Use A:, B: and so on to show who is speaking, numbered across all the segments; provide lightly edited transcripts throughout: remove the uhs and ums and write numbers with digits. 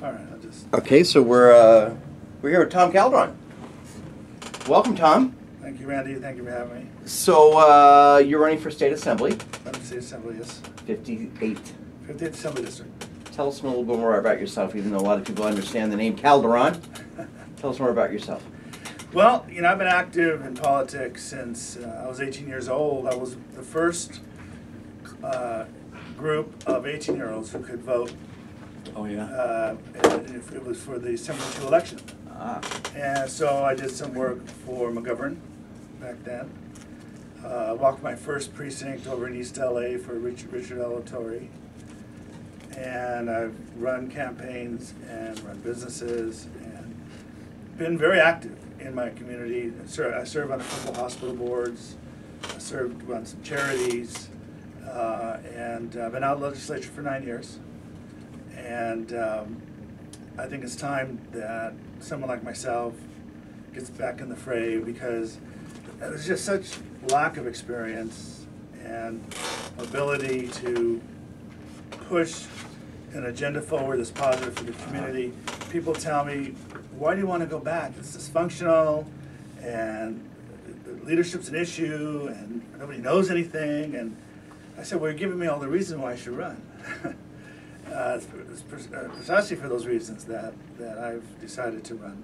A: All right, I'll just.
B: Okay, so we're here with Tom Calderon. Welcome, Tom.
A: Thank you, Randy. Thank you for having me.
B: So you're running for state assembly.
A: Let me see assembly, yes.
B: 58.
A: 50th Assembly District.
B: Tell us a little bit more about yourself, even though a lot of people understand the name Calderon. Tell us more about yourself.
A: Well, you know, I've been active in politics since I was 18 years old. I was the first group of 18-year-olds who could vote.
B: Oh, yeah?
A: If it was for the 72 election.
B: Ah.
A: And so I did some work for McGovern back then. Walked my first precinct over in East LA for Richard Alatorre. And I've run campaigns and run businesses and been very active in my community. I serve on a couple hospital boards. I served on some charities. And I've been out of the legislature for 9 years. And I think it's time that someone like myself gets back in the fray, because there's just such lack of experience and ability to push an agenda forward that's positive for the community. People tell me, why do you want to go back? It's dysfunctional, and the leadership's an issue, and nobody knows anything. And I said, well, you're giving me all the reasons why I should run. It's precisely for those reasons that I've decided to run.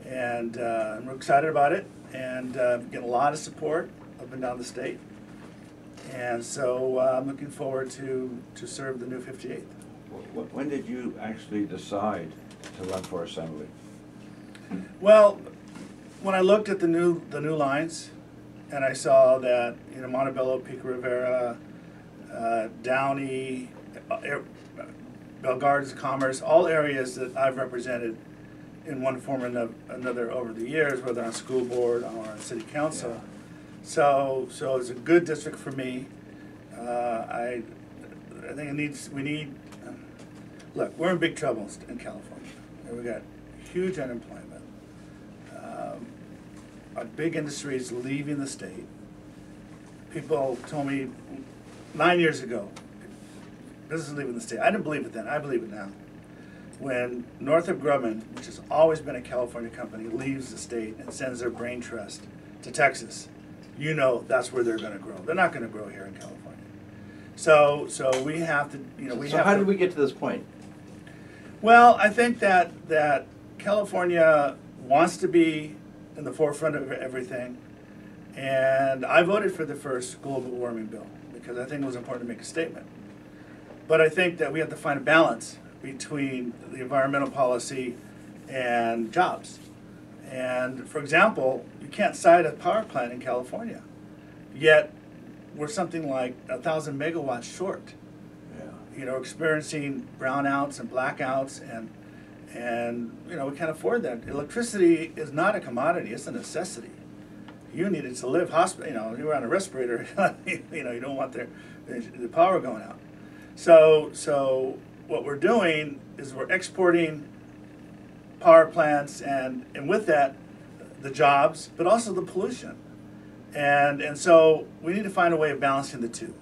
A: And I'm excited about it, and getting a lot of support up and down the state. And so I'm looking forward to serve the new 58th.
C: When did you actually decide to run for assembly?
A: Well, when I looked at the new lines, and I saw that, you know, Montebello, Pico Rivera, Downey, Bellegarde's Commerce, all areas that I've represented in one form or another over the years, whether on school board or on city council.
C: Yeah.
A: So it's a good district for me. I think we need. Look, we're in big trouble in California. We got huge unemployment. Our big industry is leaving the state. People told me 9 years ago, business is leaving the state. I didn't believe it then. I believe it now. When Northrop Grumman, which has always been a California company, leaves the state and sends their brain trust to Texas, you know that's where they're going to grow. They're not going to grow here in California. So we have to, you know,
B: So how did we get to this point?
A: Well, I think that California wants to be in the forefront of everything, and I voted for the first global warming bill because I think it was important to make a statement. But I think that we have to find a balance between the environmental policy and jobs. And for example, you can't site a power plant in California, yet we're something like 1,000 megawatts short.
C: Yeah.
A: You know, experiencing brownouts and blackouts, and you know, we can't afford that. Electricity is not a commodity; it's a necessity. You need it to live. You know, you're on a respirator. You know, you don't want the power going out. So what we're doing is we're exporting power plants, and with that, the jobs, but also the pollution. And so we need to find a way of balancing the two,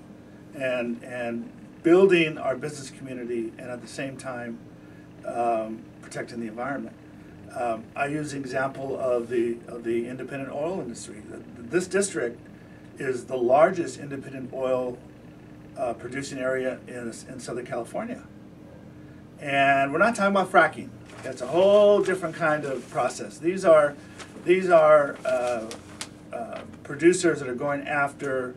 A: and building our business community, and at the same time protecting the environment. I use the example of the independent oil industry. This district is the largest independent oil producing area in Southern California. And we're not talking about fracking. That's a whole different kind of process. These are producers that are going after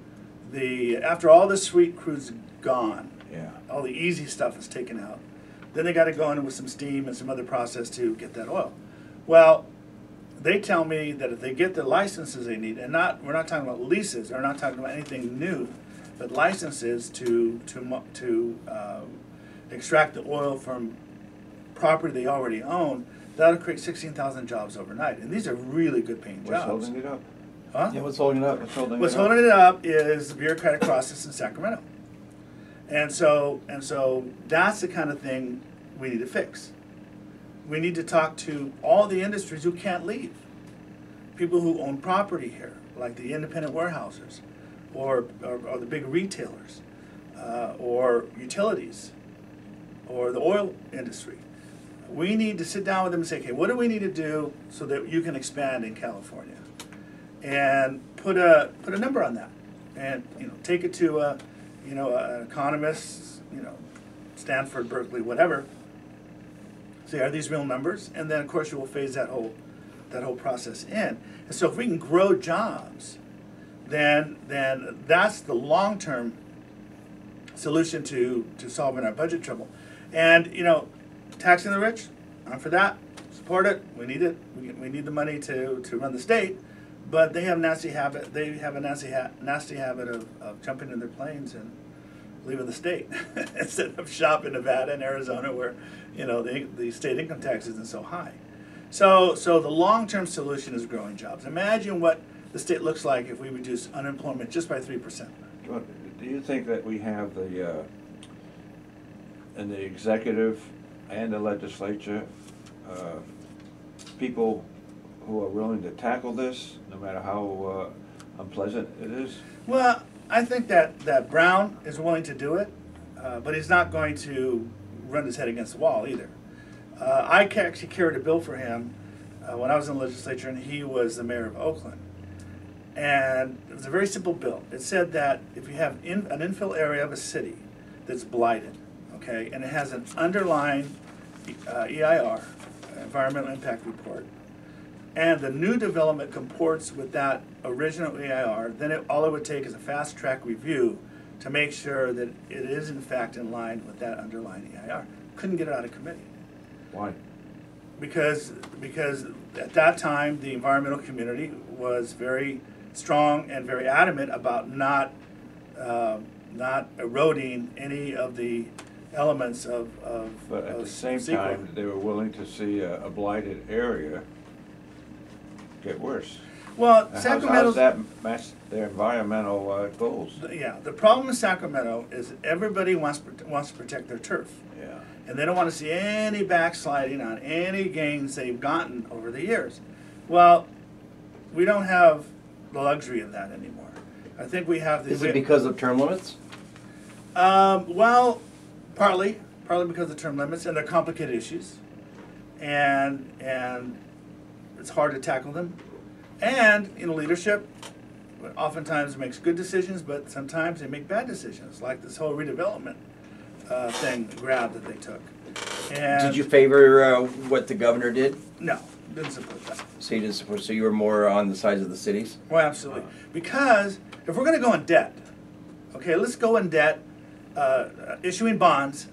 A: all the sweet crude's gone.
C: Yeah.
A: All the easy stuff is taken out. Then they got to go in with some steam and some other process to get that oil. Well, they tell me that if they get the licenses they need, and we're not talking about leases, we're not talking about anything new, but licenses to extract the oil from property they already own, that'll create 16,000 jobs overnight. And these are really good paying jobs.
C: What's holding it up?
A: Huh?
B: Yeah, what's holding it up?
A: What's holding it up is the bureaucratic process in Sacramento. And so that's the kind of thing we need to fix. We need to talk to all the industries who can't leave. People who own property here, like the independent warehouses, or the big retailers, or utilities, or the oil industry. we need to sit down with them and say, okay, what do we need to do so that you can expand in California? And put a number on that, and take it to an economist, Stanford, Berkeley, whatever. Say, are these real numbers? And then of course you will phase that whole process in. And so if we can grow jobs, then that's the long-term solution to solving our budget trouble. And taxing the rich, I'm for that. Support it. We need it. We need the money to run the state. But they have a nasty habit. They have a nasty habit of jumping in their planes and leaving the state instead of shop in Nevada and Arizona, where the state income tax isn't so high. So the long-term solution is growing jobs. Imagine what the state looks like if we reduce unemployment just by 3%.
C: Do you think that we have in the executive and the legislature, people who are willing to tackle this, no matter how unpleasant it is?
A: Well, I think that Brown is willing to do it, but he's not going to run his head against the wall either. I actually carried a bill for him when I was in the legislature, and he was the mayor of Oakland. And it was a very simple bill. It said that if you have an infill area of a city that's blighted, okay, and it has an underlying EIR, Environmental Impact Report, and the new development comports with that original EIR, then all it would take is a fast-track review to make sure that it is in fact in line with that underlying EIR. Couldn't get it out of committee.
C: Why?
A: Because at that time the environmental community was very strong and very adamant about not eroding any of the elements of
C: But at the same
A: CEQA.
C: time, they were willing to see a blighted area get worse.
A: Well,
C: Now, how
A: Sacramento.
C: does that match their environmental goals?
A: Yeah, the problem in Sacramento is everybody wants to protect their turf,
C: Yeah.
A: and they don't want to see any backsliding on any gains they've gotten over the years. Well, we don't have the luxury of that anymore. I think we have the.
B: Is it because of term limits?
A: Well, partly because of term limits, and they're complicated issues, and it's hard to tackle them. And leadership oftentimes makes good decisions, but sometimes they make bad decisions, like this whole redevelopment grab that they took. And
B: Did you favor what the governor did?
A: No, didn't support that.
B: So you didn't support. So you were more on the sides of the cities.
A: Well, absolutely. Because if we're going to go in debt, okay, let's go in debt, issuing bonds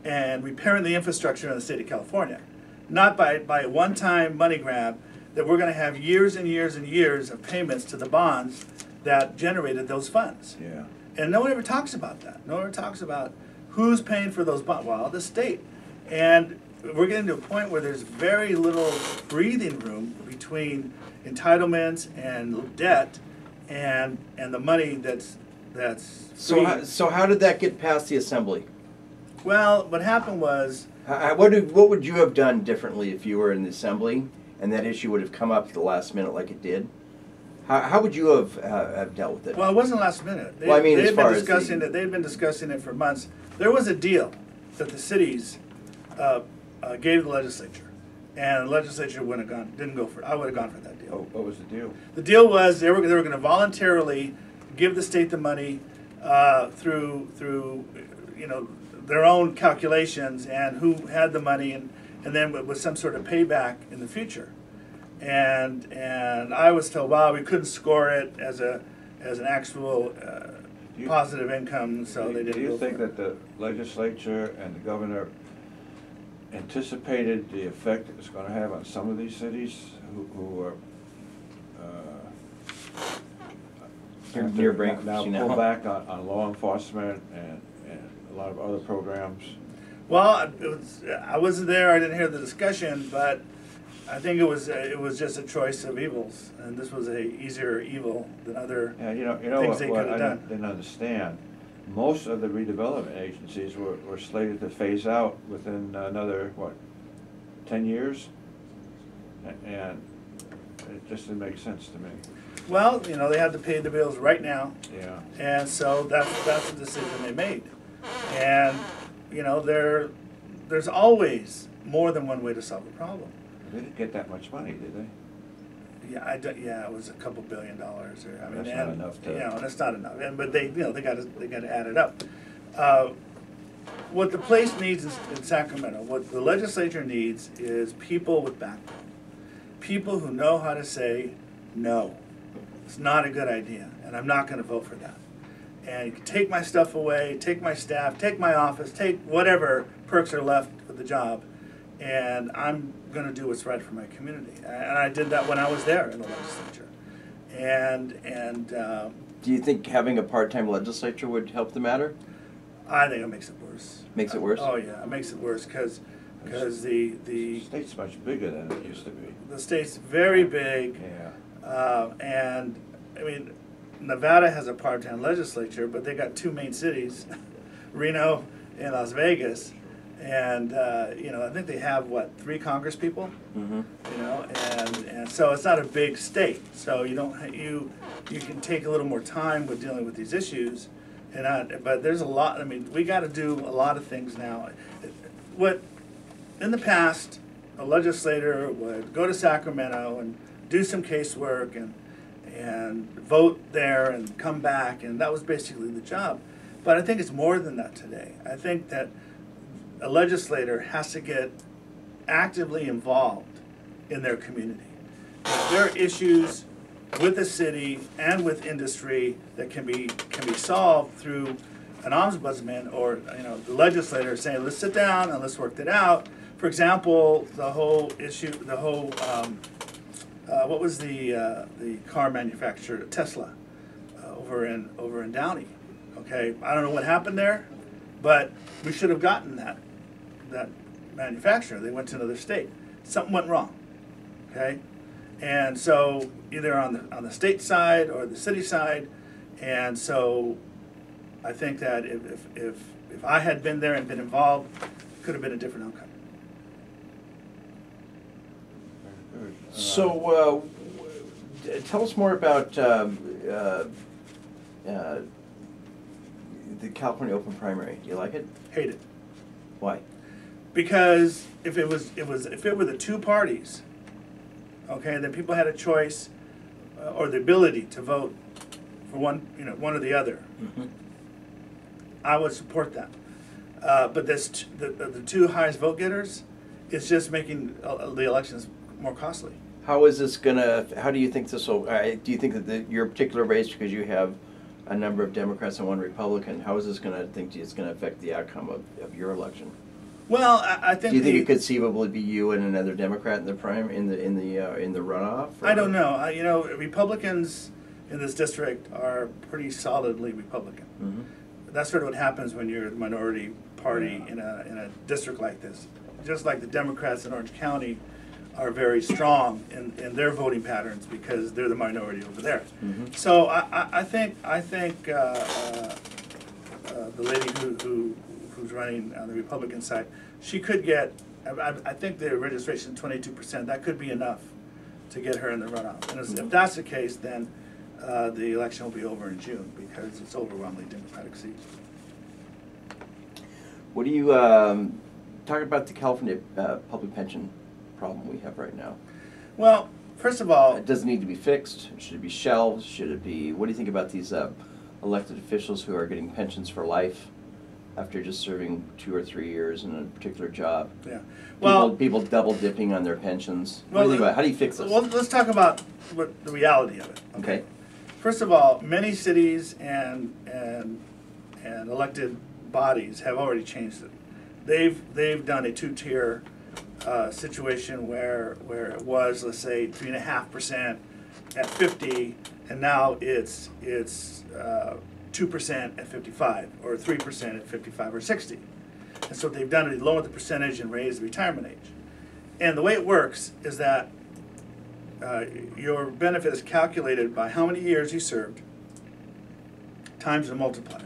A: and repairing the infrastructure in the state of California, not by a one-time money grab that we're going to have years and years and years of payments to the bonds that generated those funds.
C: Yeah.
A: And no one ever talks about that. No one ever talks about who's paying for those bonds. Well, the state. And we're getting to a point where there's very little breathing room between entitlements and debt and the money that's
B: So
A: free.
B: so how did that get past the assembly?
A: Well, what happened was,
B: What would you have done differently if you were in the assembly and that issue would have come up at the last minute like it did? How would you have dealt with it?
A: well, it wasn't last minute.
B: Well, I mean, as far as
A: They'd been discussing it for months. There was a deal that the cities gave the legislature, and the legislature didn't go for it. I would have gone for that deal.
C: Oh, what was the deal?
A: The deal was they were going to voluntarily give the state the money through their own calculations and who had the money, and then with some sort of payback in the future. And I was told, wow, we couldn't score it as an actual positive income, so they didn't.
C: Do you
A: go
C: think
A: for it.
C: that the legislature and the governor anticipated the effect it was going to have on some of these cities who are
B: Near Brink,
C: now
B: you know.
C: pull back on law enforcement and a lot of other programs?
A: Well, I wasn't there. I didn't hear the discussion, but I think it was just a choice of evils, and this was a easier evil than other
C: Yeah, you know
A: things
C: what,
A: they
C: what
A: could
C: I
A: have done.
C: didn't understand? Most of the redevelopment agencies were slated to phase out within another, 10 years? And it just didn't make sense to me.
A: Well, they had to pay the bills right now,
C: Yeah.
A: and so that's the decision they made. And there's always more than one way to solve a problem.
C: They didn't get that much money, did they?
A: Yeah, it was a couple $2 billion, or I mean,
C: That's not enough to-
A: you know, that's not enough. But they got to add it up. What the place needs in Sacramento, what the legislature needs, is people with backbone, people who know how to say no. It's not a good idea, and I'm not going to vote for that. And you can take my stuff away, take my staff, take my office, take whatever perks are left with the job, and I'm going to do what's right for my community. And I did that when I was there in the legislature. And
B: Do you think having a part-time legislature would help the matter?
A: I think it makes it worse.
B: Makes it worse?
A: Oh yeah, it makes it worse because
C: The state's much bigger than it used to be.
A: the state's very big.
C: Yeah.
A: And I mean, Nevada has a part-time legislature, but they got two main cities, Reno and Las Vegas. And you know, I think they have what, 3 Congress people?
B: Mm-hmm.
A: You know, and so it's not a big state. So you don't you can take a little more time with dealing with these issues. But there's a lot. I mean, we got to do a lot of things now. What in the past, a legislator would go to Sacramento and do some casework and vote there and come back, and that was basically the job. But I think it's more than that today. I think that a legislator has to get actively involved in their community. If there are issues with the city and with industry that can be solved through an ombudsman or the legislator saying, let's sit down and let's work that out. For example, the whole issue, what was the car manufacturer, Tesla, over in Downey. Okay, I don't know what happened there, but we should have gotten that manufacturer. They went to another state. Something went wrong. Okay, and so either on the state side or the city side, and so I think that if I had been there and been involved, it could have been a different outcome.
C: Very good.
B: So, tell us more about the California Open Primary. Do you like it?
A: Hate it.
B: Why?
A: Because if it were the two parties, okay, then people had a choice or the ability to vote for one or the other.
B: Mm-hmm.
A: I would support that. But the two highest vote getters, it's just making the elections more costly.
B: How is this gonna? How do you think this will? Do you think that your particular race, because you have a number of Democrats and one Republican, how is this gonna? It's gonna affect the outcome of your election?
A: Well, I think.
B: Do you think it could conceivably be you and another Democrat in the in the runoff? Or?
A: I don't know. Republicans in this district are pretty solidly Republican.
B: Mm-hmm.
A: That's sort of what happens when you're the minority party in a district like this. Just like the Democrats in Orange County are very strong in their voting patterns because they're the minority over there.
B: Mm-hmm.
A: So I think the lady who's running on the Republican side, she could get. I think the registration is 22%. That could be enough to get her in the runoff. And if that's the case, then the election will be over in June because it's overwhelmingly Democratic seat.
B: What do you talk about the California public pension problem we have right now?
A: Well, first of all,
B: It doesn't need to be fixed. Should it be shelved? Should it be? What do you think about these elected officials who are getting pensions for life after just serving 2 or 3 years in a particular job?
A: yeah. Well,
B: People double dipping on their pensions. What
A: Well,
B: do you think about? How do you fix this?
A: well, let's talk about what the reality of it.
B: Okay.
A: First of all, many cities and elected bodies have already changed it. They've done a 2-tier situation where it was, let's say, 3.5% at 50, and now it's 2% at 55, or 3% at 55 or 60. And so what they've done is lower the percentage and raise the retirement age. And the way it works is that your benefit is calculated by how many years you served times the multiplier.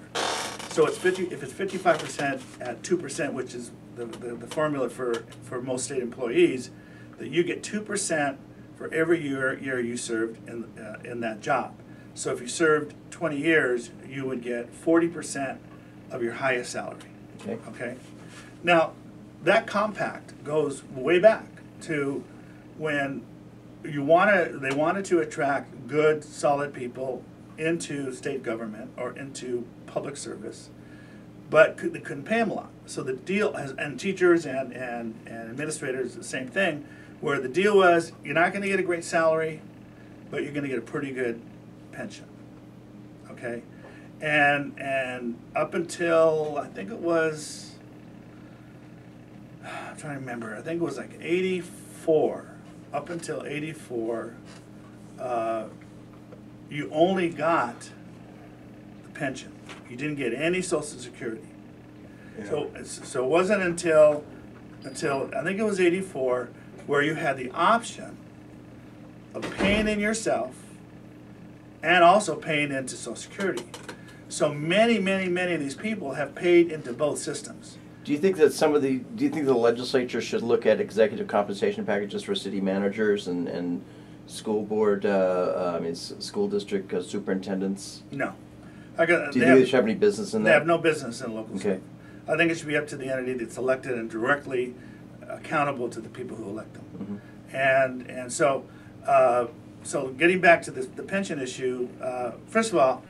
A: So it's if it's 55% at 2%, which is the formula for most state employees, that you get 2% for every year you served in that job. So if you served 20 years, you would get 40% of your highest salary.
B: Okay.
A: Okay. Now, that compact goes way back to when they wanted to attract good, solid people into state government or into public service, but they couldn't pay them a lot. So the deal, and teachers and administrators, the same thing, where the deal was, you're not going to get a great salary, but you're going to get a pretty good pension. Okay? And up until, I think it was, I'm trying to remember, I think it was like 84, up until 84, you only got the pension. You didn't get any Social Security.
C: Yeah.
A: So it wasn't until I think it was 84 where you had the option of paying in yourself and also paying into Social Security. So many of these people have paid into both systems.
B: Do you think that do you think the legislature should look at executive compensation packages for city managers and school board, school district superintendents?
A: No.
B: Do you think they should have any business in that?
A: They have no business in local
B: Okay.
A: school. I think it should be up to the entity that's elected and directly accountable to the people who elect them.
B: Mm-hmm.
A: And so getting back to the pension issue, first of all,